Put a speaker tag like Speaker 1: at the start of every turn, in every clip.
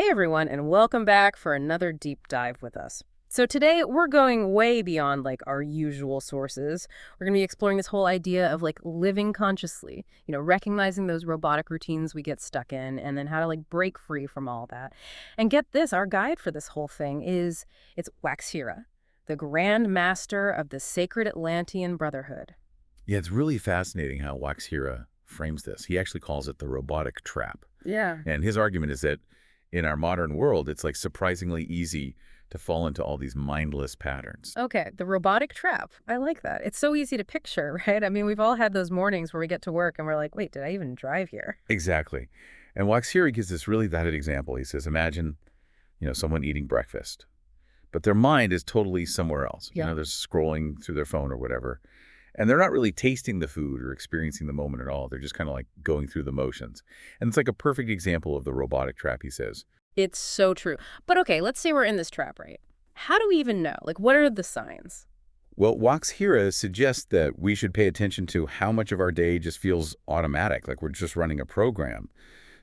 Speaker 1: Hey everyone, and welcome back for another deep dive with us. So today we're going way beyond our usual sources. We're going to be exploring this whole idea of living consciously, recognizing those robotic routines we get stuck in and then how to break free from all that. And get this, our guide for this whole thing it's WaXhira, the Grand Master of the Sacred Atlantean Brotherhood.
Speaker 2: Yeah, it's really fascinating how WaXhira frames this. He actually calls it the robotic trap.
Speaker 1: Yeah.
Speaker 2: And his argument is that in our modern world, it's surprisingly easy to fall into all these mindless patterns.
Speaker 1: Okay, the robotic trap. I like that. It's so easy to picture, right? I mean, we've all had those mornings where we get to work and we're like, wait, did I even drive here?
Speaker 2: Exactly. And WaXhira gives this really valid example. He says, imagine, someone eating breakfast, but their mind is totally somewhere else.
Speaker 1: Yeah.
Speaker 2: They're scrolling through their phone or whatever. And they're not really tasting the food or experiencing the moment at all. They're just kind of going through the motions. And it's a perfect example of the robotic trap, he says.
Speaker 1: It's so true. But okay, let's say we're in this trap, right? How do we even know? What are the signs?
Speaker 2: Well, WaXhira suggests that we should pay attention to how much of our day just feels automatic, like we're just running a program.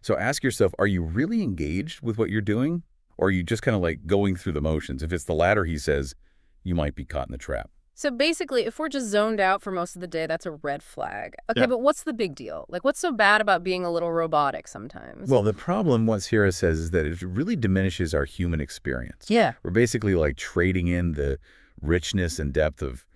Speaker 2: So ask yourself, are you really engaged with what you're doing? Or are you just kind of going through the motions? If it's the latter, he says, you might be caught in the trap.
Speaker 1: So basically, if we're just zoned out for most of the day, that's a red flag. Okay,
Speaker 2: Yeah.
Speaker 1: but what's the big deal? What's so bad about being a little robotic sometimes?
Speaker 2: Well, the problem, WaXhira says, is that it really diminishes our human experience.
Speaker 1: Yeah.
Speaker 2: We're basically trading in the richness and depth of,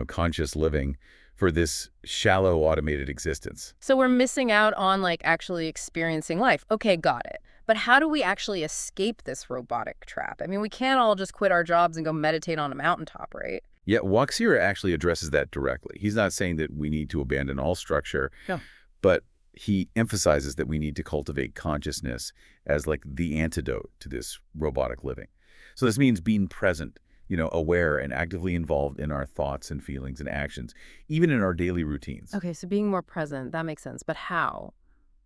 Speaker 2: conscious living for this shallow automated existence.
Speaker 1: So we're missing out on actually experiencing life. Okay, got it. But how do we actually escape this robotic trap? I mean, we can't all just quit our jobs and go meditate on a mountaintop, right?
Speaker 2: Yet WaXhira actually addresses that directly. He's not saying that we need to abandon all structure,
Speaker 1: No.
Speaker 2: but he emphasizes that we need to cultivate consciousness as the antidote to this robotic living. So this means being present, aware and actively involved in our thoughts and feelings and actions, even in our daily routines.
Speaker 1: Okay, so being more present, that makes sense. But how?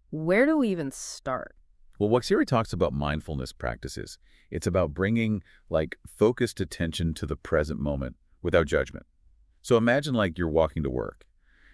Speaker 1: Where do we even start?
Speaker 2: Well, WaXhira talks about mindfulness practices. It's about bringing focused attention to the present moment without judgment. So imagine you're walking to work.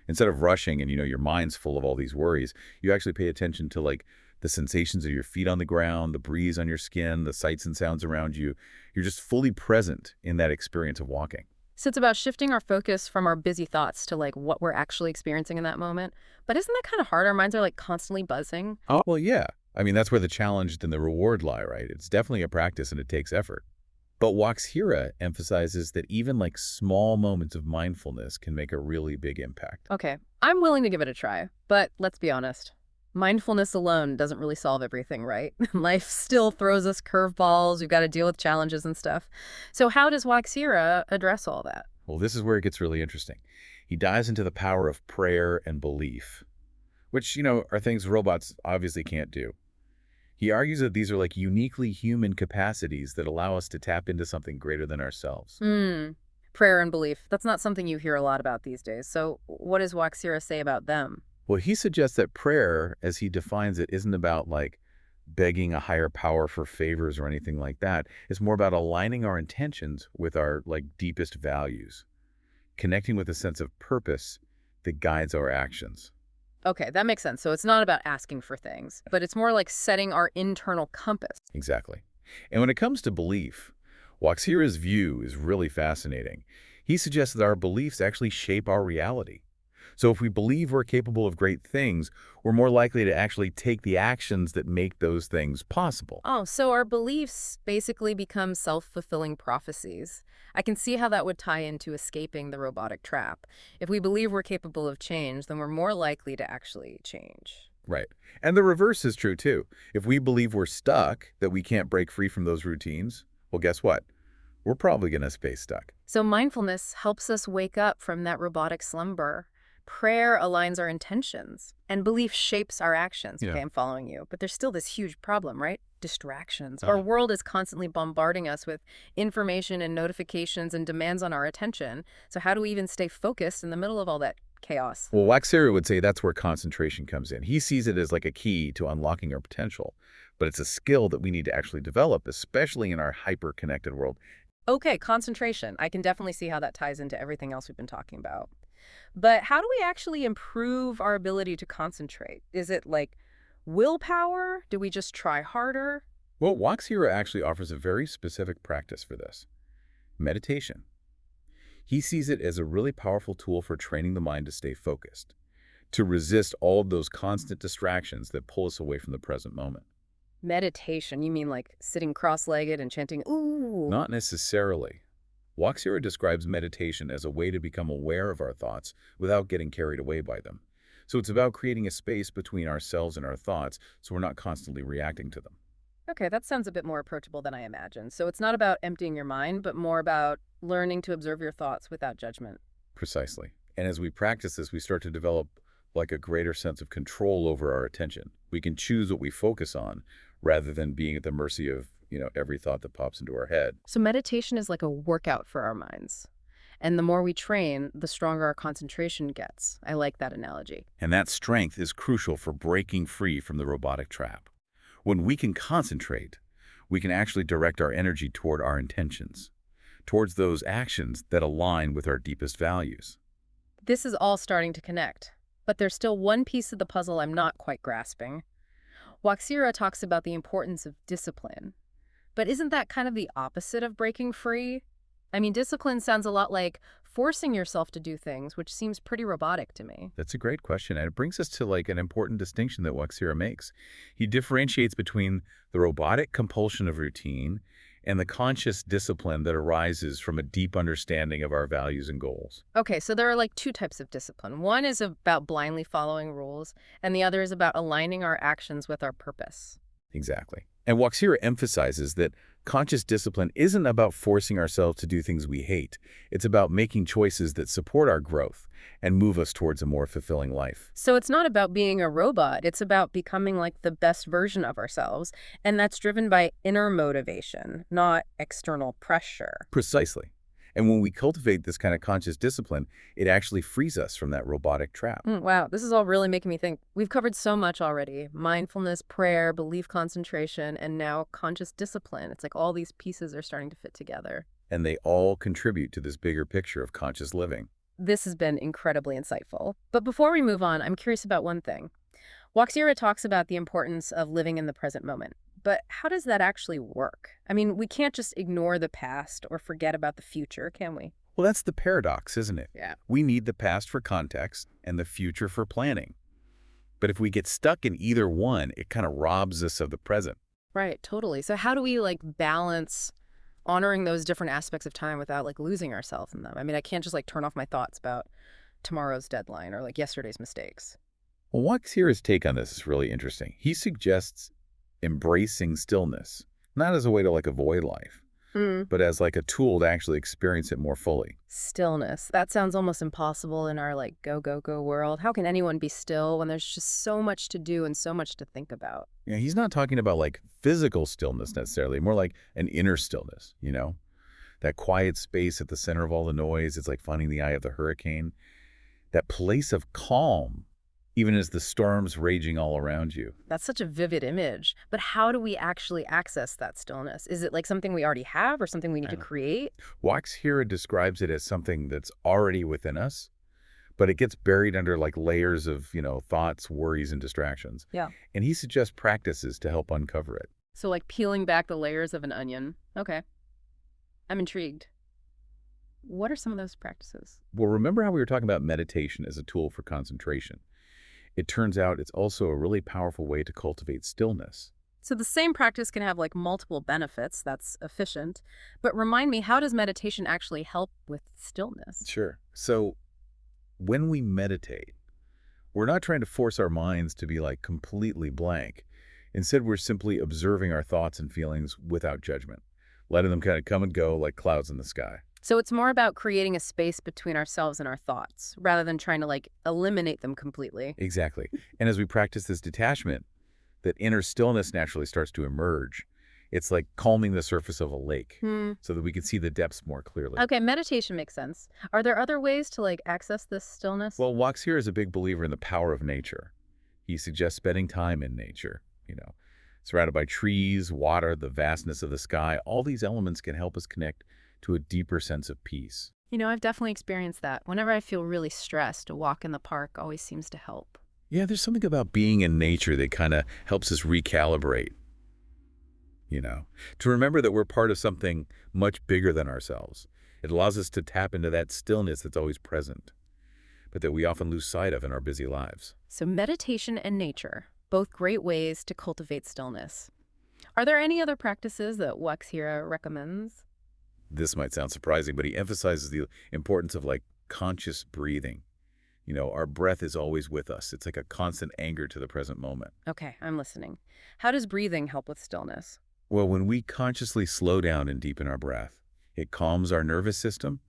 Speaker 2: Instead of rushing and your mind's full of all these worries, you actually pay attention to the sensations of your feet on the ground, the breeze on your skin, the sights and sounds around you. You're just fully present in that experience of walking.
Speaker 1: So it's about shifting our focus from our busy thoughts to what we're actually experiencing in that moment. But isn't that kind of hard? Our minds are constantly buzzing.
Speaker 2: Oh, well, yeah. I mean, that's where the challenge and the reward lie, right? It's definitely a practice and it takes effort. But WaXhira emphasizes that even small moments of mindfulness can make a really big impact.
Speaker 1: Okay, I'm willing to give it a try, but let's be honest. Mindfulness alone doesn't really solve everything, right? Life still throws us curveballs. We've got to deal with challenges and stuff. So how does WaXhira address all that?
Speaker 2: Well, this is where it gets really interesting. He dives into the power of prayer and belief, which, are things robots obviously can't do. He argues that these are uniquely human capacities that allow us to tap into something greater than ourselves.
Speaker 1: Prayer and belief. That's not something you hear a lot about these days. So what does WaXhira say about them?
Speaker 2: Well, he suggests that prayer, as he defines it, isn't about begging a higher power for favors or anything like that. It's more about aligning our intentions with our deepest values, connecting with a sense of purpose that guides our actions.
Speaker 1: Okay, that makes sense. So it's not about asking for things, but it's more like setting our internal compass.
Speaker 2: Exactly. And when it comes to belief, WaXhira's view is really fascinating. He suggests that our beliefs actually shape our reality. So if we believe we're capable of great things, we're more likely to actually take the actions that make those things possible.
Speaker 1: Oh, so our beliefs basically become self-fulfilling prophecies. I can see how that would tie into escaping the robotic trap. If we believe we're capable of change, then we're more likely to actually change.
Speaker 2: Right. And the reverse is true, too. If we believe we're stuck, that we can't break free from those routines, well, guess what? We're probably going to stay stuck.
Speaker 1: So mindfulness helps us wake up from that robotic slumber. Prayer aligns our intentions, and belief shapes our actions.
Speaker 2: Yeah.
Speaker 1: Okay, I'm following you. But there's still this huge problem, right? Distractions. Our world is constantly bombarding us with information and notifications and demands on our attention. So how do we even stay focused in the middle of all that chaos?
Speaker 2: Well, WaXhira would say that's where concentration comes in. He sees it as a key to unlocking our potential, but it's a skill that we need to actually develop, especially in our hyper-connected world.
Speaker 1: Okay, concentration. I can definitely see how that ties into everything else we've been talking about. But how do we actually improve our ability to concentrate? Is it willpower? Do we just try harder?
Speaker 2: Well, WaXhira actually offers a very specific practice for this: meditation. He sees it as a really powerful tool for training the mind to stay focused, to resist all of those constant distractions that pull us away from the present moment.
Speaker 1: Meditation, you mean like sitting cross-legged and chanting, ooh?
Speaker 2: Not necessarily. WaXhira describes meditation as a way to become aware of our thoughts without getting carried away by them. So it's about creating a space between ourselves and our thoughts so we're not constantly reacting to them.
Speaker 1: Okay, that sounds a bit more approachable than I imagined. So it's not about emptying your mind, but more about learning to observe your thoughts without judgment.
Speaker 2: Precisely. And as we practice this, we start to develop like a greater sense of control over our attention. We can choose what we focus on rather than being at the mercy of, every thought that pops into our head.
Speaker 1: So meditation is like a workout for our minds. And the more we train, the stronger our concentration gets. I like that analogy.
Speaker 2: And that strength is crucial for breaking free from the robotic trap. When we can concentrate, we can actually direct our energy toward our intentions, towards those actions that align with our deepest values.
Speaker 1: This is all starting to connect. But there's still one piece of the puzzle I'm not quite grasping. WaXhira talks about the importance of discipline. But isn't that kind of the opposite of breaking free? I mean, discipline sounds a lot like forcing yourself to do things, which seems pretty robotic to me.
Speaker 2: That's a great question, and it brings us to like an important distinction that WaXhira makes. He differentiates between the robotic compulsion of routine and the conscious discipline that arises from a deep understanding of our values and goals.
Speaker 1: Okay, so there are like two types of discipline. One is about blindly following rules, and the other is about aligning our actions with our purpose.
Speaker 2: Exactly. And WaXhira emphasizes that conscious discipline isn't about forcing ourselves to do things we hate. It's about making choices that support our growth and move us towards a more fulfilling life.
Speaker 1: So it's not about being a robot. It's about becoming like the best version of ourselves. And that's driven by inner motivation, not external pressure.
Speaker 2: Precisely. And when we cultivate this kind of conscious discipline, it actually frees us from that robotic trap.
Speaker 1: Wow, this is all really making me think. We've covered so much already. Mindfulness, prayer, belief concentration, and now conscious discipline. It's like all these pieces are starting to fit together.
Speaker 2: And they all contribute to this bigger picture of conscious living.
Speaker 1: This has been incredibly insightful. But before we move on, I'm curious about one thing. WaXhira talks about the importance of living in the present moment. But how does that actually work? I mean, we can't just ignore the past or forget about the future, can we?
Speaker 2: Well, that's the paradox, isn't it?
Speaker 1: Yeah.
Speaker 2: We need the past for context and the future for planning. But if we get stuck in either one, it kind of robs us of the present.
Speaker 1: Right, totally. So how do we like balance honoring those different aspects of time without like losing ourselves in them? I mean, I can't just like turn off my thoughts about tomorrow's deadline or like yesterday's mistakes.
Speaker 2: Well, WaXhira's take on this is really interesting. He suggests embracing stillness, not as a way to like avoid life, but as like a tool to actually experience it more fully.
Speaker 1: Stillness. That sounds almost impossible in our like go, go, go world. How can anyone be still when there's just so much to do and so much to think about?
Speaker 2: He's not talking about like physical stillness necessarily, more like an inner stillness, that quiet space at the center of all the noise. It's like finding the eye of the hurricane, that place of calm, even as the storm's raging all around you.
Speaker 1: That's such a vivid image. But how do we actually access that stillness? Is it like something we already have or something we need to create?
Speaker 2: WaXhira describes it as something that's already within us, but it gets buried under like layers of, thoughts, worries, and distractions.
Speaker 1: Yeah.
Speaker 2: And he suggests practices to help uncover it.
Speaker 1: So like peeling back the layers of an onion. Okay. I'm intrigued. What are some of those practices?
Speaker 2: Well, remember how we were talking about meditation as a tool for concentration? It turns out it's also a really powerful way to cultivate stillness.
Speaker 1: So the same practice can have like multiple benefits. That's efficient. But remind me, how does meditation actually help with stillness?
Speaker 2: Sure. So when we meditate, we're not trying to force our minds to be like completely blank. Instead, we're simply observing our thoughts and feelings without judgment, letting them kind of come and go like clouds in the sky.
Speaker 1: So it's more about creating a space between ourselves and our thoughts, rather than trying to like eliminate them completely.
Speaker 2: Exactly. And as we practice this detachment, that inner stillness naturally starts to emerge. It's like calming the surface of a lake so that we can see the depths more clearly.
Speaker 1: Okay, meditation makes sense. Are there other ways to like access this stillness?
Speaker 2: Well, WaXhira is a big believer in the power of nature. He suggests spending time in nature, surrounded by trees, water, the vastness of the sky. All these elements can help us connect to a deeper sense of peace.
Speaker 1: I've definitely experienced that. Whenever I feel really stressed, a walk in the park always seems to help.
Speaker 2: Yeah, there's something about being in nature that kind of helps us recalibrate. you know, to remember that we're part of something much bigger than ourselves. It allows us to tap into that stillness that's always present, but that we often lose sight of in our busy lives.
Speaker 1: So meditation and nature, both great ways to cultivate stillness. Are there any other practices that WaXhira recommends?
Speaker 2: This might sound surprising, but he emphasizes the importance of conscious breathing. Our breath is always with us. It's like a constant anchor to the present moment.
Speaker 1: Okay, I'm listening. How does breathing help with stillness?
Speaker 2: Well, when we consciously slow down and deepen our breath, it calms our nervous system,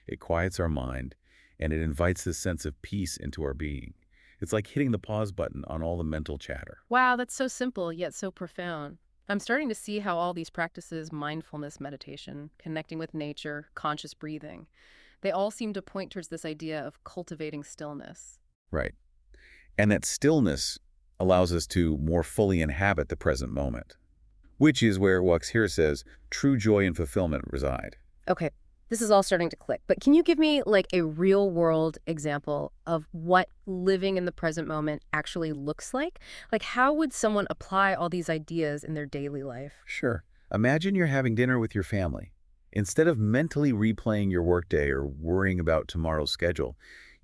Speaker 2: it quiets our mind, and it invites this sense of peace into our being. It's like hitting the pause button on all the mental chatter.
Speaker 1: Wow, that's so simple yet so profound. I'm starting to see how all these practices, mindfulness, meditation, connecting with nature, conscious breathing, they all seem to point towards this idea of cultivating stillness.
Speaker 2: Right. And that stillness allows us to more fully inhabit the present moment, which is where WaXhira says true joy and fulfillment reside.
Speaker 1: Okay, this is all starting to click, but can you give me like a real world example of what living in the present moment actually looks like? Like, how would someone apply all these ideas in their daily life?
Speaker 2: Sure. Imagine you're having dinner with your family. Instead of mentally replaying your workday or worrying about tomorrow's schedule,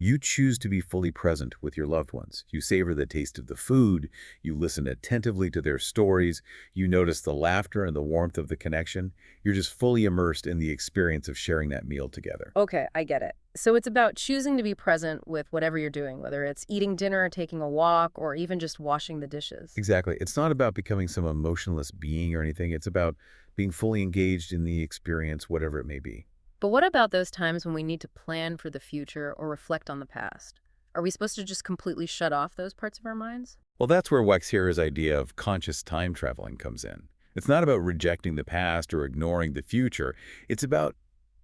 Speaker 2: you choose to be fully present with your loved ones. You savor the taste of the food, you listen attentively to their stories, you notice the laughter and the warmth of the connection. You're just fully immersed in the experience of sharing that meal together.
Speaker 1: Okay, I get it. So it's about choosing to be present with whatever you're doing, whether it's eating dinner, taking a walk, or even just washing the dishes.
Speaker 2: Exactly. It's not about becoming some emotionless being or anything. It's about being fully engaged in the experience, whatever it may be.
Speaker 1: But what about those times when we need to plan for the future or reflect on the past? Are we supposed to just completely shut off those parts of our minds?
Speaker 2: Well, that's where WaXhira's idea of conscious time traveling comes in. It's not about rejecting the past or ignoring the future. It's about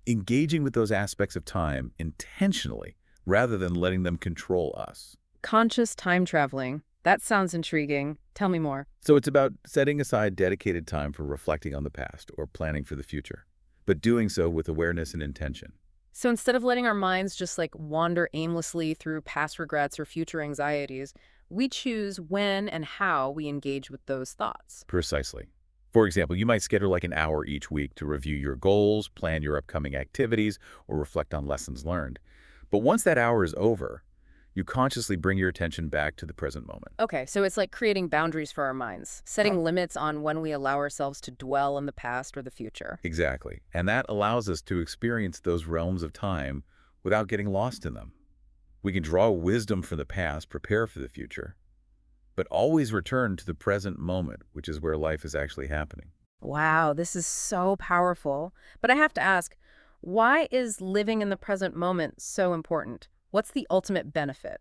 Speaker 2: engaging with those aspects of time intentionally rather than letting them control us.
Speaker 1: Conscious time traveling. That sounds intriguing. Tell me more.
Speaker 2: So it's about setting aside dedicated time for reflecting on the past or planning for the future, but doing so with awareness and intention.
Speaker 1: So instead of letting our minds just like wander aimlessly through past regrets or future anxieties, we choose when and how we engage with those thoughts.
Speaker 2: Precisely. For example, you might schedule an hour each week to review your goals, plan your upcoming activities, or reflect on lessons learned. But once that hour is over, you consciously bring your attention back to the present moment.
Speaker 1: Okay, so it's like creating boundaries for our minds, setting limits on when we allow ourselves to dwell in the past or the future.
Speaker 2: Exactly. And that allows us to experience those realms of time without getting lost in them. We can draw wisdom from the past, prepare for the future, but always return to the present moment, which is where life is actually happening.
Speaker 1: Wow, this is so powerful. But I have to ask, why is living in the present moment so important? What's the ultimate benefit?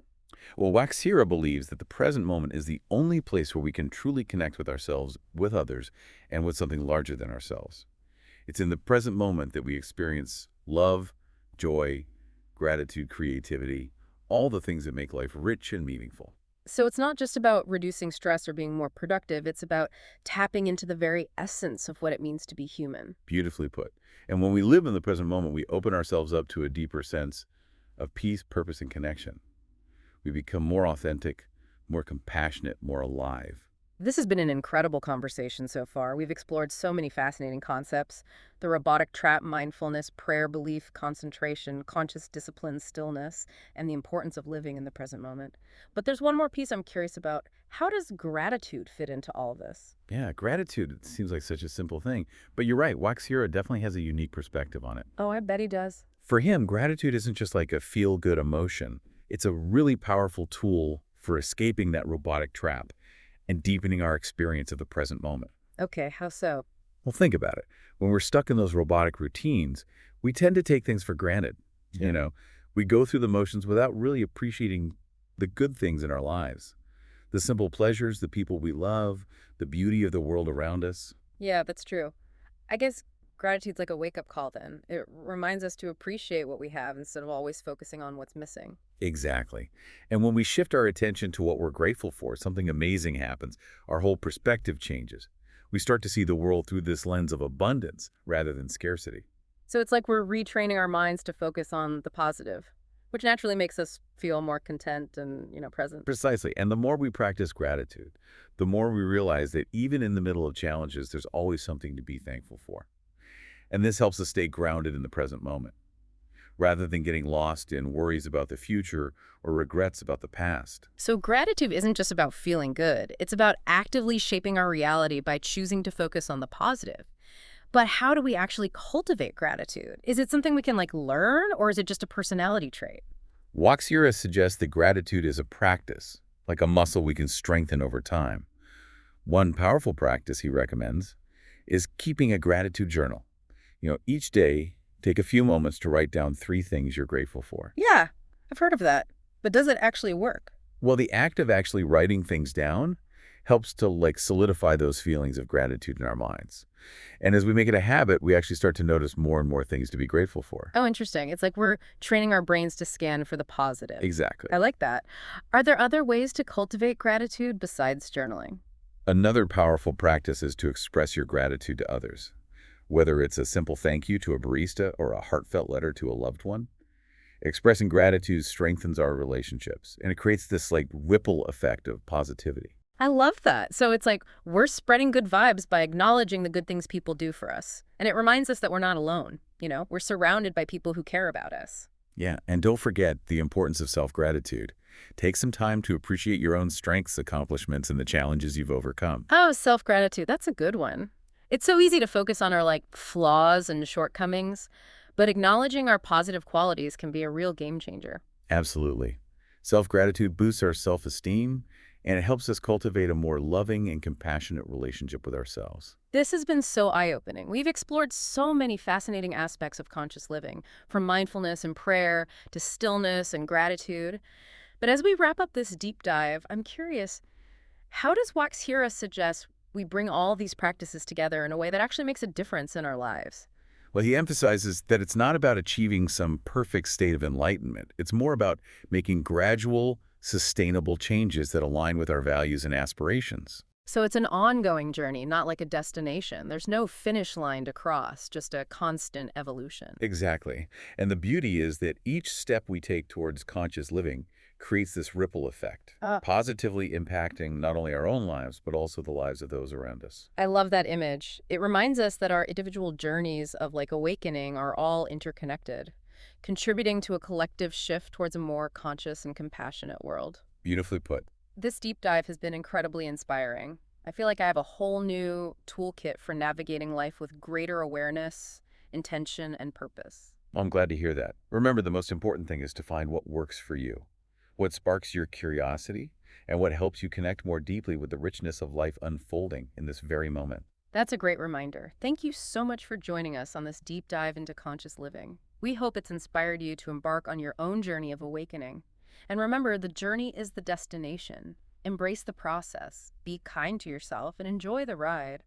Speaker 2: Well, WaXhira believes that the present moment is the only place where we can truly connect with ourselves, with others, and with something larger than ourselves. It's in the present moment that we experience love, joy, gratitude, creativity, all the things that make life rich and meaningful.
Speaker 1: So it's not just about reducing stress or being more productive, it's about tapping into the very essence of what it means to be human.
Speaker 2: Beautifully put. And when we live in the present moment, we open ourselves up to a deeper sense of peace, purpose, and connection. We become more authentic, more compassionate, more alive.
Speaker 1: This has been an incredible conversation so far. We've explored so many fascinating concepts: the robotic trap, mindfulness, prayer, belief, concentration, conscious discipline, stillness, and the importance of living in the present moment. But there's one more piece I'm curious about. How does gratitude fit into all of this?
Speaker 2: Yeah, gratitude, it seems like such a simple thing. But you're right, WaXhira definitely has a unique perspective on it.
Speaker 1: Oh, I bet he does.
Speaker 2: For him, gratitude isn't just like a feel-good emotion. It's a really powerful tool for escaping that robotic trap and deepening our experience of the present moment.
Speaker 1: Okay, how so?
Speaker 2: Well, think about it. When we're stuck in those robotic routines, we tend to take things for granted.
Speaker 1: Yeah.
Speaker 2: We go through the motions without really appreciating the good things in our lives. The simple pleasures, the people we love, the beauty of the world around us.
Speaker 1: Yeah, that's true. I guess gratitude's like a wake-up call then. It reminds us to appreciate what we have instead of always focusing on what's missing.
Speaker 2: Exactly. And when we shift our attention to what we're grateful for, something amazing happens. Our whole perspective changes. We start to see the world through this lens of abundance rather than scarcity.
Speaker 1: So it's like we're retraining our minds to focus on the positive, which naturally makes us feel more content and, present.
Speaker 2: Precisely. And the more we practice gratitude, the more we realize that even in the middle of challenges, there's always something to be thankful for. And this helps us stay grounded in the present moment, rather than getting lost in worries about the future or regrets about the past.
Speaker 1: So gratitude isn't just about feeling good. It's about actively shaping our reality by choosing to focus on the positive. But how do we actually cultivate gratitude? Is it something we can learn, or is it just a personality trait?
Speaker 2: WaXhira suggests that gratitude is a practice, like a muscle we can strengthen over time. One powerful practice he recommends is keeping a gratitude journal. Each day, take a few moments to write down 3 things you're grateful for.
Speaker 1: Yeah, I've heard of that. But does it actually work?
Speaker 2: Well, the act of actually writing things down helps to solidify those feelings of gratitude in our minds. And as we make it a habit, we actually start to notice more and more things to be grateful for.
Speaker 1: Oh, interesting. It's like we're training our brains to scan for the positive.
Speaker 2: Exactly.
Speaker 1: I like that. Are there other ways to cultivate gratitude besides journaling?
Speaker 2: Another powerful practice is to express your gratitude to others. Whether it's a simple thank you to a barista or a heartfelt letter to a loved one, expressing gratitude strengthens our relationships, and it creates this ripple effect of positivity.
Speaker 1: I love that. So it's like we're spreading good vibes by acknowledging the good things people do for us. And it reminds us that we're not alone. We're surrounded by people who care about us.
Speaker 2: Yeah, and don't forget the importance of self-gratitude. Take some time to appreciate your own strengths, accomplishments, and the challenges you've overcome.
Speaker 1: Oh, self-gratitude. That's a good one. It's so easy to focus on our flaws and shortcomings, but acknowledging our positive qualities can be a real game changer.
Speaker 2: Absolutely. Self-gratitude boosts our self-esteem, and it helps us cultivate a more loving and compassionate relationship with ourselves.
Speaker 1: This has been so eye-opening. We've explored so many fascinating aspects of conscious living, from mindfulness and prayer to stillness and gratitude. But as we wrap up this deep dive, I'm curious, how does WaXhira suggest we bring all these practices together in a way that actually makes a difference in our lives?
Speaker 2: Well, he emphasizes that it's not about achieving some perfect state of enlightenment. It's more about making gradual, sustainable changes that align with our values and aspirations.
Speaker 1: So it's an ongoing journey, not like a destination. There's no finish line to cross, just a constant evolution.
Speaker 2: Exactly. And the beauty is that each step we take towards conscious living creates this ripple effect, positively impacting not only our own lives, but also the lives of those around us.
Speaker 1: I love that image. It reminds us that our individual journeys of awakening are all interconnected, contributing to a collective shift towards a more conscious and compassionate world.
Speaker 2: Beautifully put.
Speaker 1: This deep dive has been incredibly inspiring. I feel like I have a whole new toolkit for navigating life with greater awareness, intention, and purpose.
Speaker 2: Well, I'm glad to hear that. Remember, the most important thing is to find what works for you, what sparks your curiosity, and what helps you connect more deeply with the richness of life unfolding in this very moment.
Speaker 1: That's a great reminder. Thank you so much for joining us on this deep dive into conscious living. We hope it's inspired you to embark on your own journey of awakening. And remember, the journey is the destination. Embrace the process, be kind to yourself, and enjoy the ride.